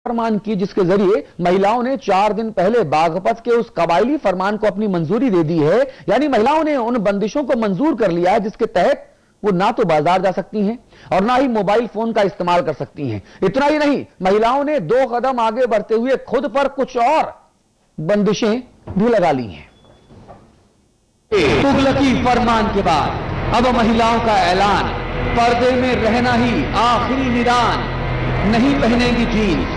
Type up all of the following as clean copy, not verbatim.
फरमान की, जिसके जरिए महिलाओं ने 4 दिन पहले बागपत के उस कबायली फरमान को अपनी मंजूरी दे दी है। यानी महिलाओं ने उन बंदिशों को मंजूर कर लिया है जिसके तहत वो ना तो बाजार जा सकती हैं और ना ही मोबाइल फोन का इस्तेमाल कर सकती हैं। इतना ही नहीं, महिलाओं ने 2 कदम आगे बढ़ते हुए खुद पर कुछ और बंदिशें भी लगा ली हैं। तुगलकी फरमान के बाद अब महिलाओं का ऐलान, पर्दे में रहना ही आखिरी निदान। नहीं पहनेंगी जीन्स,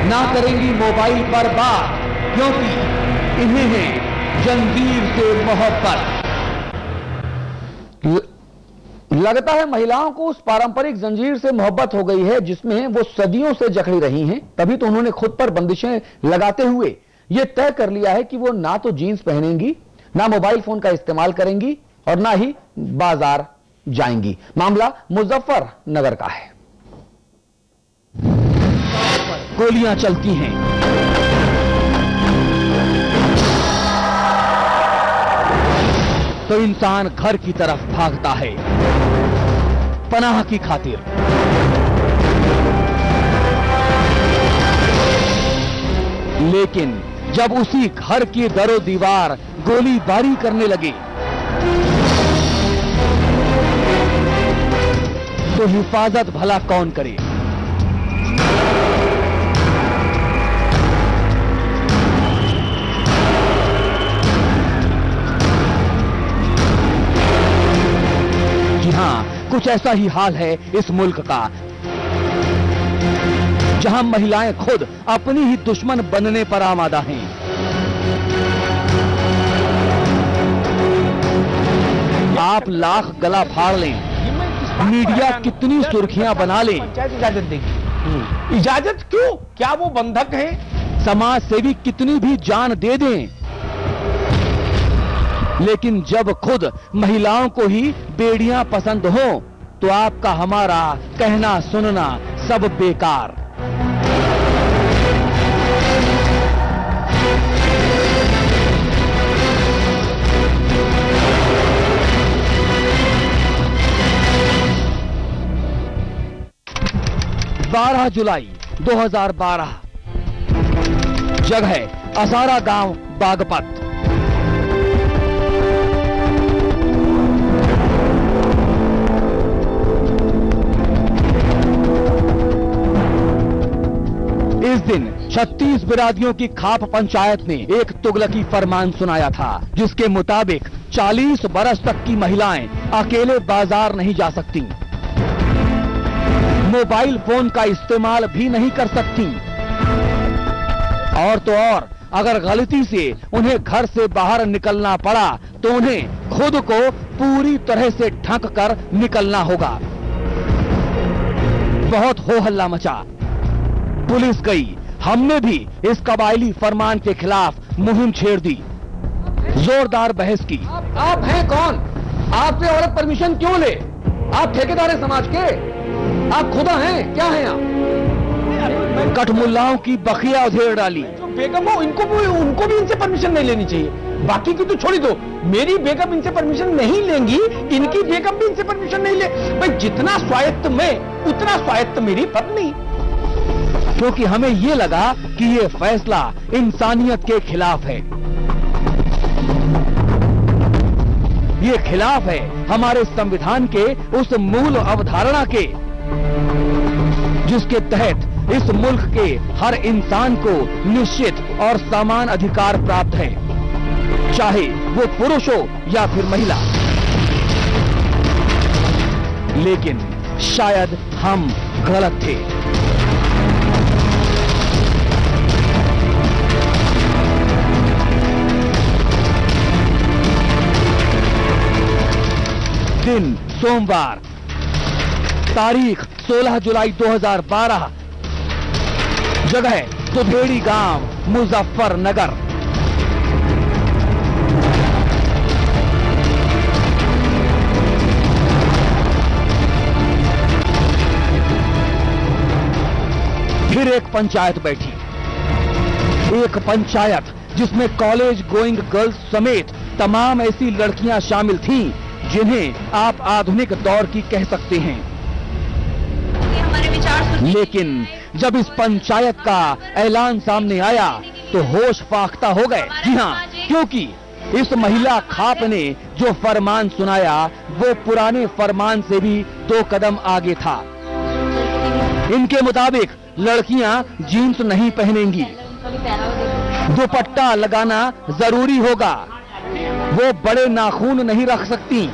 ना करेंगी मोबाइल पर बात, क्योंकि इन्हें है जंजीर से मोहब्बत। लगता है महिलाओं को उस पारंपरिक जंजीर से मोहब्बत हो गई है जिसमें वो सदियों से जकड़ी रही हैं। तभी तो उन्होंने खुद पर बंदिशें लगाते हुए यह तय कर लिया है कि वो ना तो जीन्स पहनेंगी, ना मोबाइल फोन का इस्तेमाल करेंगी और ना ही बाजार जाएंगी। मामला मुजफ्फरनगर का है। गोलियां चलती हैं, तो इंसान घर की तरफ भागता है पनाह की खातिर। लेकिन जब उसी घर की दरो दीवार गोलीबारी करने लगे तो हिफाजत भला कौन करे। जी हां, कुछ ऐसा ही हाल है इस मुल्क का, जहां महिलाएं खुद अपनी ही दुश्मन बनने पर आमादा हैं। आप लाख गला फाड़ लें, मीडिया कितनी सुर्खियां बना ले, इजाजत देगी। इजाजत क्यों? क्या वो बंधक है? समाज सेवी कितनी भी जान दे दें, लेकिन जब खुद महिलाओं को ही बेड़ियां पसंद हो तो आपका हमारा कहना सुनना सब बेकार। बारह जुलाई 2012, जगह असारा गांव, बागपत। इस दिन 36 बिरादियों की खाप पंचायत ने एक तुगलकी फरमान सुनाया था, जिसके मुताबिक 40 बरस तक की महिलाएं अकेले बाजार नहीं जा सकती, मोबाइल फोन का इस्तेमाल भी नहीं कर सकती, और तो और अगर गलती से उन्हें घर से बाहर निकलना पड़ा तो उन्हें खुद को पूरी तरह से ढक कर निकलना होगा। बहुत हो हल्ला मचा, पुलिस गई, हमने भी इस कबायली फरमान के खिलाफ मुहिम छेड़ दी, जोरदार बहस की। आप हैं कौन? आपसे औरत परमिशन क्यों ले? आप ठेकेदार हैं समाज के? आप खुदा हैं? क्या हैं आप? कठमुल्लाओं की बखिया उधेड़ डाली। जो बेगम हो उनको भी इनसे परमिशन नहीं लेनी चाहिए, बाकी की तो छोड़ी दो। मेरी बेगम इनसे परमिशन नहीं लेंगी, इनकी बेगम भी इनसे परमिशन नहीं ले। भाई जितना स्वायत्त मैं उतना स्वायत्त मेरी पत्नी, क्योंकि हमें यह लगा कि ये फैसला इंसानियत के खिलाफ है, ये खिलाफ है हमारे संविधान के उस मूल अवधारणा के, जिसके तहत इस मुल्क के हर इंसान को निश्चित और समान अधिकार प्राप्त है, चाहे वो पुरुष हो या फिर महिला। लेकिन शायद हम गलत थे। दिन सोमवार, तारीख 16 जुलाई 2012, जगह सुधेड़ी गांव, मुजफ्फरनगर। फिर एक पंचायत बैठी, एक पंचायत जिसमें कॉलेज गोइंग गर्ल्स समेत तमाम ऐसी लड़कियां शामिल थीं जिन्हें आप आधुनिक दौर की कह सकते हैं। हमारे विचार लेकिन जब इस पंचायत का ऐलान सामने आया तो होश फाख्ता हो गए। जी हां, क्योंकि इस महिला खाप ने जो फरमान सुनाया वो पुराने फरमान से भी 2 कदम आगे था। इनके मुताबिक लड़कियां जीन्स नहीं पहनेंगी, दुपट्टा लगाना जरूरी होगा, वो बड़े नाखून नहीं रख सकती,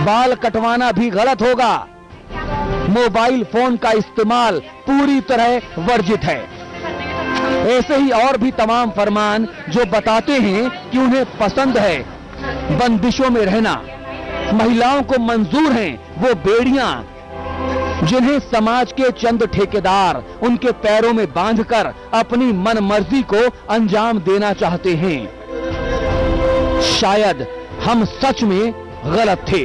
बाल कटवाना भी गलत होगा, मोबाइल फोन का इस्तेमाल पूरी तरह वर्जित है। ऐसे ही और भी तमाम फरमान जो बताते हैं कि उन्हें पसंद है बंदिशों में रहना, महिलाओं को मंजूर हैं वो बेड़ियां जिन्हें समाज के चंद ठेकेदार उनके पैरों में बांधकर अपनी मनमर्जी को अंजाम देना चाहते हैं। शायद हम सच में गलत थे।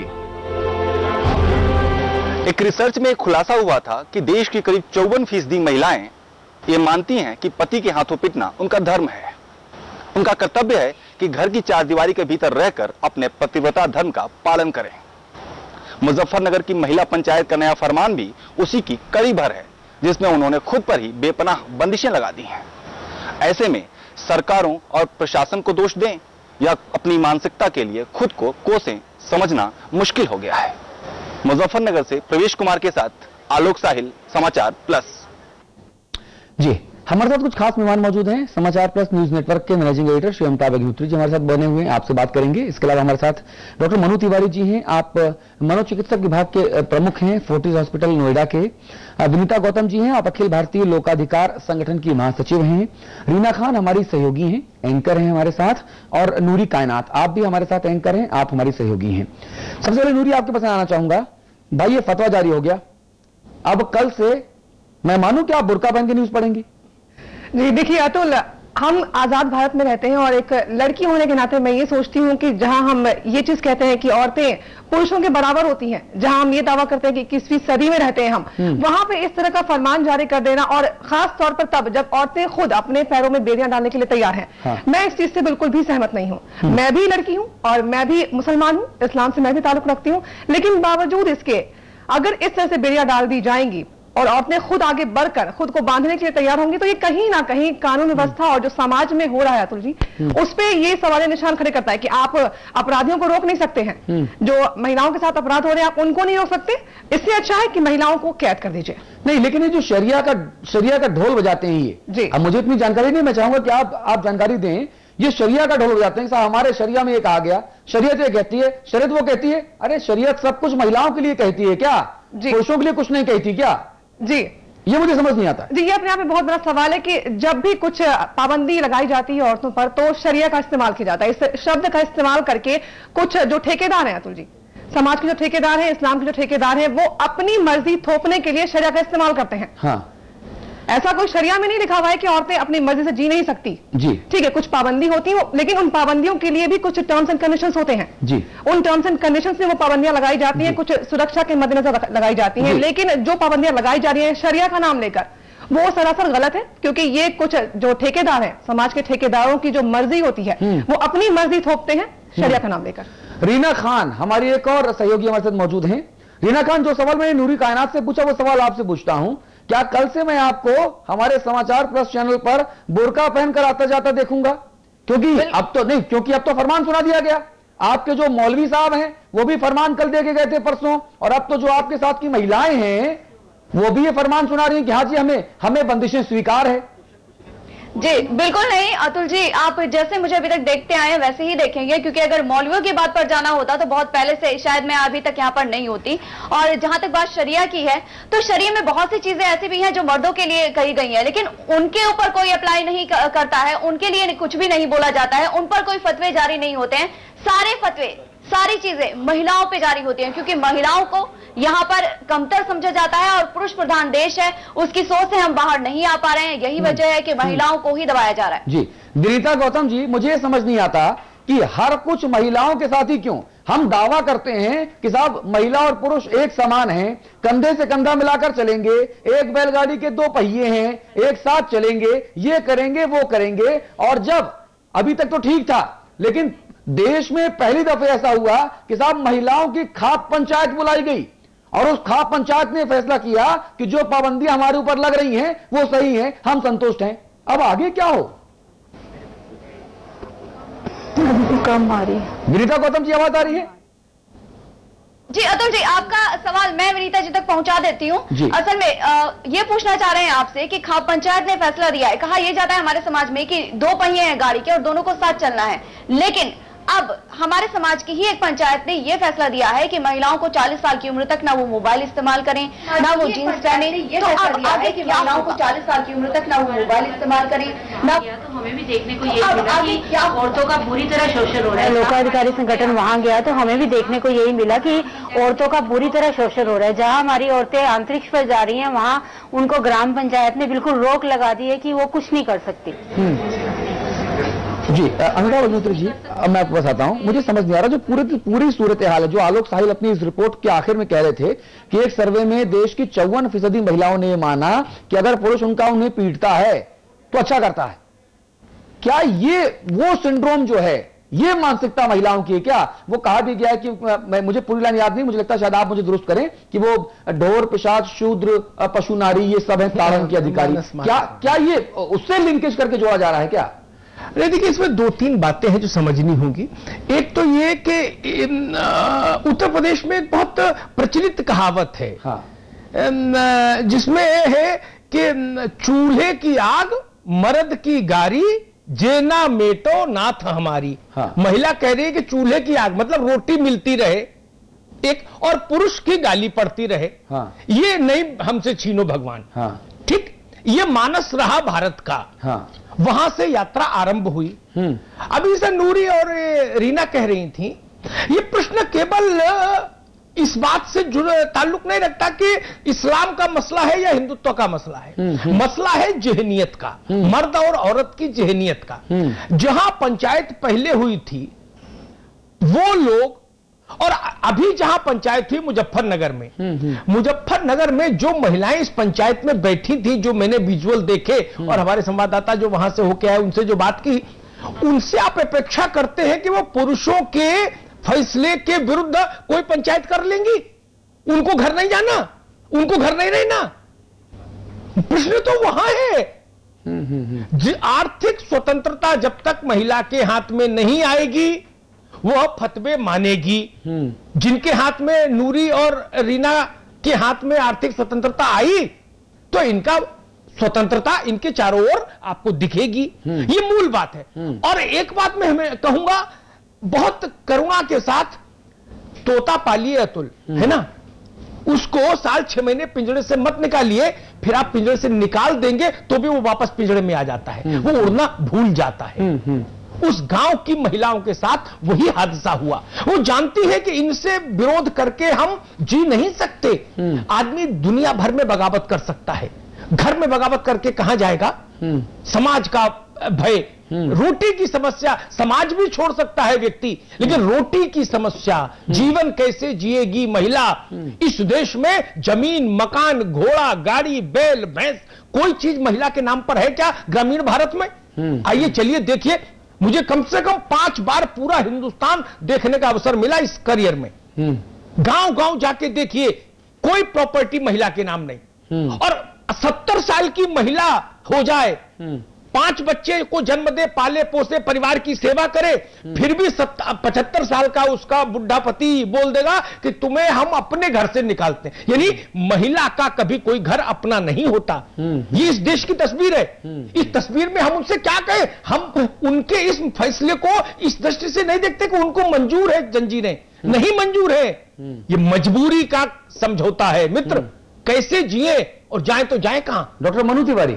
एक रिसर्च में एक खुलासा हुआ था कि देश की करीब 54% महिलाएं ये मानती हैं कि पति के हाथों पीटना उनका धर्म है। उनका कर्तव्य है कि घर की चारदीवारी के भीतर रहकर अपने पतिव्रता धर्म का पालन करें। मुजफ्फरनगर की महिला पंचायत का नया फरमान भी उसी की कड़ी भर है, जिसमें उन्होंने खुद पर ही बेपनाह बंदिशें लगा दी हैं। ऐसे में सरकारों और प्रशासन को दोष दें या अपनी मानसिकता के लिए खुद को कोसें, समझना मुश्किल हो गया है। मुजफ्फरनगर से प्रवेश कुमार के साथ आलोक साहिल, समाचार प्लस। जी, हमारे साथ कुछ खास मेहमान मौजूद हैं। समाचार प्लस न्यूज नेटवर्क के मैनेजिंग एडिटर श्री अमिताभ अग्निहोत्री जी हमारे साथ बने हुए हैं, आपसे बात करेंगे। इसके अलावा हमारे साथ डॉक्टर मनु तिवारी जी हैं, आप मनोचिकित्सक विभाग के प्रमुख हैं फोर्टिस हॉस्पिटल नोएडा के। विनीता गौतम जी हैं, आप अखिल भारतीय लोकाधिकार संगठन की महासचिव हैं। रीना खान हमारी सहयोगी हैं, एंकर हैं हमारे साथ, और नूरी कायनात आप भी हमारे साथ एंकर हैं, आप हमारी सहयोगी हैं। सबसे पहले नूरी आपके पास आना चाहूंगा। भाई ये फतवा जारी हो गया, अब कल से मैं मानूं कि आप बुर्का पहन के न्यूज पढ़ेंगी? जी देखिए अतुल, हम आजाद भारत में रहते हैं और एक लड़की होने के नाते मैं ये सोचती हूँ कि जहां हम ये चीज कहते हैं कि औरतें पुरुषों के बराबर होती हैं, जहां हम ये दावा करते हैं कि 21वीं सदी में रहते हैं हम, वहां पे इस तरह का फरमान जारी कर देना, और खास तौर पर तब जब औरतें खुद अपने पैरों में बेड़ियां डालने के लिए तैयार हैं। हाँ। मैं इस चीज से बिल्कुल भी सहमत नहीं हूँ। मैं भी लड़की हूँ और मैं भी मुसलमान हूँ, इस्लाम से मैं भी ताल्लुक रखती हूँ, लेकिन बावजूद इसके अगर इस तरह से बेड़ियां डाल दी जाएंगी और औरतें खुद आगे बढ़कर खुद को बांधने के लिए तैयार होंगी, तो ये कहीं ना कहीं कानून व्यवस्था और जो समाज में हो रहा है अतुल जी, उस पे ये सवाल निशान खड़े करता है कि आप अपराधियों को रोक नहीं सकते हैं, जो महिलाओं के साथ अपराध हो रहे हैं आप उनको नहीं रोक सकते। इससे अच्छा है कि महिलाओं को कैद कर दीजिए। नहीं, लेकिन ये जो शरिया का ढोल बजाते हैं ये जी, अब मुझे इतनी जानकारी नहीं, मैं चाहूंगा कि आप जानकारी दें। ये शरिया का ढोल बजाते हैं, साहब हमारे शरिया में एक आ गया, शरीयत ये कहती है, शरीयत वो कहती है। अरे शरीयत सब कुछ महिलाओं के लिए कहती है क्या, पुरुषों के लिए कुछ नहीं कहती क्या? जी, ये मुझे समझ नहीं आता। जी, ये अपने आप में बहुत बड़ा सवाल है कि जब भी कुछ पाबंदी लगाई जाती है औरतों पर तो शरिया का इस्तेमाल किया जाता है। इस शब्द का इस्तेमाल करके कुछ जो ठेकेदार हैं अतुल जी, समाज के जो ठेकेदार हैं, इस्लाम के जो ठेकेदार हैं, वो अपनी मर्जी थोपने के लिए शरिया का इस्तेमाल करते हैं। हाँ। ऐसा कोई शरिया में नहीं लिखा हुआ है कि औरतें अपनी मर्जी से जी नहीं सकती। जी ठीक है, कुछ पाबंदी होती है, लेकिन उन पाबंदियों के लिए भी कुछ टर्म्स एंड कंडीशंस होते हैं। जी, उन टर्म्स एंड कंडीशंस में वो पाबंदियां लगाई जाती हैं, कुछ सुरक्षा के मद्देनजर लगाई जाती हैं, लेकिन जो पाबंदियां लगाई जा रही हैं शरिया का नाम लेकर, वो सरासर गलत है, क्योंकि ये कुछ जो ठेकेदार है, समाज के ठेकेदारों की जो मर्जी होती है वो अपनी मर्जी थोपते हैं शरिया का नाम लेकर। रीना खान हमारी एक और सहयोगी हमारे साथ मौजूद हैं। रीना खान, जो सवाल मैंने नूरी कायनात से पूछा वो सवाल आपसे पूछता हूं, क्या कल से मैं आपको हमारे समाचार प्लस चैनल पर बुर्का पहनकर आता जाता देखूंगा? क्योंकि अब तो नहीं, क्योंकि अब तो फरमान सुना दिया गया। आपके जो मौलवी साहब हैं वो भी फरमान कल दे के गए थे परसों, और अब तो जो आपके साथ की महिलाएं हैं वो भी ये फरमान सुना रही हैं कि हाँ जी हमें बंदिशें स्वीकार है। जी बिल्कुल नहीं अतुल जी, आप जैसे मुझे अभी तक देखते आए हैं वैसे ही देखेंगे, क्योंकि अगर मौलवियों की बात पर जाना होता तो बहुत पहले से शायद मैं अभी तक यहाँ पर नहीं होती। और जहां तक बात शरिया की है तो शरिया में बहुत सी चीजें ऐसी भी हैं जो मर्दों के लिए कही गई हैं, लेकिन उनके ऊपर कोई अप्लाई नहीं करता है, उनके लिए कुछ भी नहीं बोला जाता है, उन पर कोई फतवे जारी नहीं होते हैं। सारे फतवे, सारी चीजें महिलाओं पे जारी होती हैं, क्योंकि महिलाओं को यहाँ पर कमतर समझा जाता है और पुरुष प्रधान देश है, उसकी सोच से हम बाहर नहीं आ पा रहे हैं। यही वजह है कि महिलाओं को ही दबाया जा रहा है। जी विनीता गौतम जी, मुझे समझ नहीं आता कि हर कुछ महिलाओं के साथ ही क्यों हम दावा करते हैं कि साहब महिला और पुरुष एक समान हैं, कंधे से कंधा मिलाकर चलेंगे, एक बैलगाड़ी के 2 पहिए हैं, एक साथ चलेंगे, ये करेंगे वो करेंगे। और जब अभी तक तो ठीक था, लेकिन देश में पहली दफे ऐसा हुआ कि साहब महिलाओं की खाप पंचायत बुलाई गई और उस खाप पंचायत ने फैसला किया कि जो पाबंदियां हमारे ऊपर लग रही हैं वो सही हैं, हम संतुष्ट हैं। अब आगे क्या हो? कम आ रही है। विनीता गौतम जी आवाज आ रही है? जी अतुल जी, आपका सवाल मैं विनीता जी तक पहुंचा देती हूँ। असल में ये पूछना चाह रहे हैं आपसे कि खाप पंचायत ने फैसला दिया है, कहा यह जाता है हमारे समाज में कि 2 पहिए हैं गाड़ी के और दोनों को साथ चलना है, लेकिन अब हमारे समाज की ही एक पंचायत ने यह फैसला दिया है कि महिलाओं को 40 साल की उम्र तक ना वो मोबाइल इस्तेमाल करें, ना वो जींस पहने। तो अब आगे कि महिलाओं को 40 साल की उम्र तक ना वो मोबाइल इस्तेमाल करें, ना तो हमें भी देखने को ये मिला कि क्या औरतों का बुरी तरह शोषण हो रहा है। लोकाधिकारी संगठन वहां गया तो हमें भी देखने को यही मिला कि औरतों का बुरी तरह शोषण हो रहा है। जहां हमारी औरतें अंतरिक्ष पर जा रही हैं, वहां उनको ग्राम पंचायत ने बिल्कुल रोक लगा दी है कि वो कुछ नहीं कर सकती। जी अमिताभ अग्निहोत्री जी, अब मैं आपको बताता हूं, मुझे समझ नहीं आ रहा जो पूरी सूरत हाल है, जो आलोक साहिल अपनी इस रिपोर्ट के आखिर में कह रहे थे कि एक सर्वे में देश की 54% महिलाओं ने माना कि अगर पुरुष उन्हें पीटता है तो अच्छा करता है। क्या ये वो सिंड्रोम जो है, ये मानसिकता महिलाओं की है क्या? वो कहा भी गया है कि मुझे पूरी लाइन याद नहीं, मुझे लगता है शायद आप मुझे दुरुस्त करें कि वो ढोर, पिशाच, शूद्र, पशु, नारी ये सब है ताड़न के अधिकारी। क्या ये उससे लिंकेज करके जोड़ा जा रहा है क्या? नहीं, देखिए इसमें 2-3 बातें हैं जो समझनी होंगी। एक तो ये कि उत्तर प्रदेश में एक बहुत प्रचलित कहावत है, हाँ, जिसमें है कि चूल्हे की आग मर्द की गारी, जेना मेटो नाथ हमारी। हाँ। महिला कह रही है कि चूल्हे की आग मतलब रोटी मिलती रहे एक, और पुरुष की गाली पड़ती रहे। हाँ। ये नहीं हमसे छीनो भगवान। हाँ। ठीक, ये मानस रहा भारत का। हाँ। वहां से यात्रा आरंभ हुई। अभी से नूरी और रीना कह रही थी, ये प्रश्न केवल इस बात से ताल्लुक नहीं रखता कि इस्लाम का मसला है या हिंदुत्व का मसला है। मसला है जहनियत का, मर्द और औरत की जहनियत का। जहां पंचायत पहले हुई थी वो लोग, और अभी जहां पंचायत हुई मुजफ्फरनगर में, मुजफ्फरनगर में जो महिलाएं इस पंचायत में बैठी थी, जो मैंने विजुअल देखे और हमारे संवाददाता जो वहां से होके आए उनसे जो बात की, उनसे आप अपेक्षा करते हैं कि वो पुरुषों के फैसले के विरुद्ध कोई पंचायत कर लेंगी? उनको घर नहीं जाना, उनको घर नहीं रहना। प्रश्न तो वहां है। आर्थिक स्वतंत्रता जब तक महिला के हाथ में नहीं आएगी वह फतवे मानेगी। जिनके हाथ में, नूरी और रीना के हाथ में आर्थिक स्वतंत्रता आई तो इनका स्वतंत्रता इनके चारों ओर आपको दिखेगी। ये मूल बात है। और एक बात मैं हमें कहूंगा, बहुत करुणा के साथ, तोता पालिए अतुल, है ना, उसको साल 6 महीने पिंजरे से मत निकालिए, फिर आप पिंजरे से निकाल देंगे तो भी वो वापस पिंजरे में आ जाता है, वो उड़ना भूल जाता है। उस गांव की महिलाओं के साथ वही हादसा हुआ। वो जानती है कि इनसे विरोध करके हम जी नहीं सकते। आदमी दुनिया भर में बगावत कर सकता है, घर में बगावत करके कहां जाएगा? समाज का भय, रोटी की समस्या, समाज भी छोड़ सकता है व्यक्ति, लेकिन रोटी की समस्या, जीवन कैसे जिएगी महिला? इस देश में जमीन, मकान, घोड़ा, गाड़ी, बैल, भैंस, कोई चीज महिला के नाम पर है क्या ग्रामीण भारत में? आइए चलिए देखिए, मुझे कम से कम 5 बार पूरा हिंदुस्तान देखने का अवसर मिला इस करियर में। गांव गांव जाके देखिए, कोई प्रॉपर्टी महिला के नाम नहीं। और 70 साल की महिला हो जाए, 5 बच्चे को जन्म दे, पाले पोसे, परिवार की सेवा करे, फिर भी 75 साल का उसका बुढ़ा पति बोल देगा कि तुम्हें हम अपने घर से निकालते हैं। यानी महिला का कभी कोई घर अपना नहीं होता। ये इस देश की तस्वीर है। इस तस्वीर में हम उनसे क्या कहें? हम उनके इस फैसले को इस दृष्टि से नहीं देखते कि उनको मंजूर है जंजीरें, नहीं मंजूर है। ये मजबूरी का समझौता है मित्र। कैसे जिए और जाए तो जाए कहां? डॉक्टर मनु तिवारी,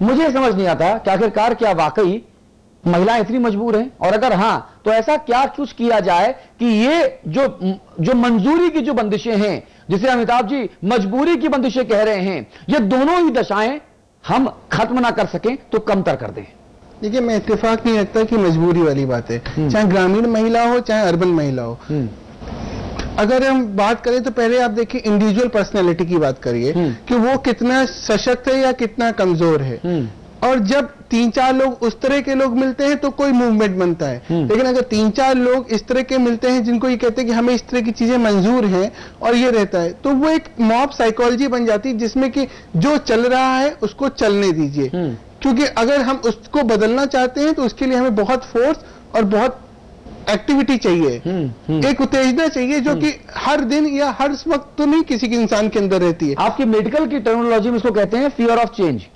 मुझे समझ नहीं आता कि आखिरकार क्या वाकई महिलाएं इतनी मजबूर हैं, और अगर हां तो ऐसा क्या कुछ किया जाए कि ये जो मंजूरी की जो बंदिशें हैं, जिसे अमिताभ जी मजबूरी की बंदिशें कह रहे हैं, ये दोनों ही दशाएं हम खत्म ना कर सकें तो कमतर कर दें। देखिए, मैं इत्तेफाक नहीं रखता कि मजबूरी वाली बात है, चाहे ग्रामीण महिला हो चाहे अर्बन महिला हो। अगर हम बात करें तो पहले आप देखिए इंडिविजुअल पर्सनैलिटी की बात करिए कि वो कितना सशक्त है या कितना कमजोर है। और जब 3-4 लोग उस तरह के लोग मिलते हैं तो कोई मूवमेंट बनता है। लेकिन अगर 3-4 लोग इस तरह के मिलते हैं जिनको ये कहते हैं कि हमें इस तरह की चीजें मंजूर हैं और ये रहता है, तो वो एक मॉब साइकोलॉजी बन जाती है जिसमें कि जो चल रहा है उसको चलने दीजिए। क्योंकि अगर हम उसको बदलना चाहते हैं तो उसके लिए हमें बहुत फोर्स और बहुत एक्टिविटी चाहिए, एक उत्तेजना चाहिए जो कि हर दिन या हर वक्त तो नहीं किसी के इंसान के अंदर रहती है। आपकी मेडिकल की टर्मिनोलॉजी में इसको कहते हैं फियर ऑफ चेंज।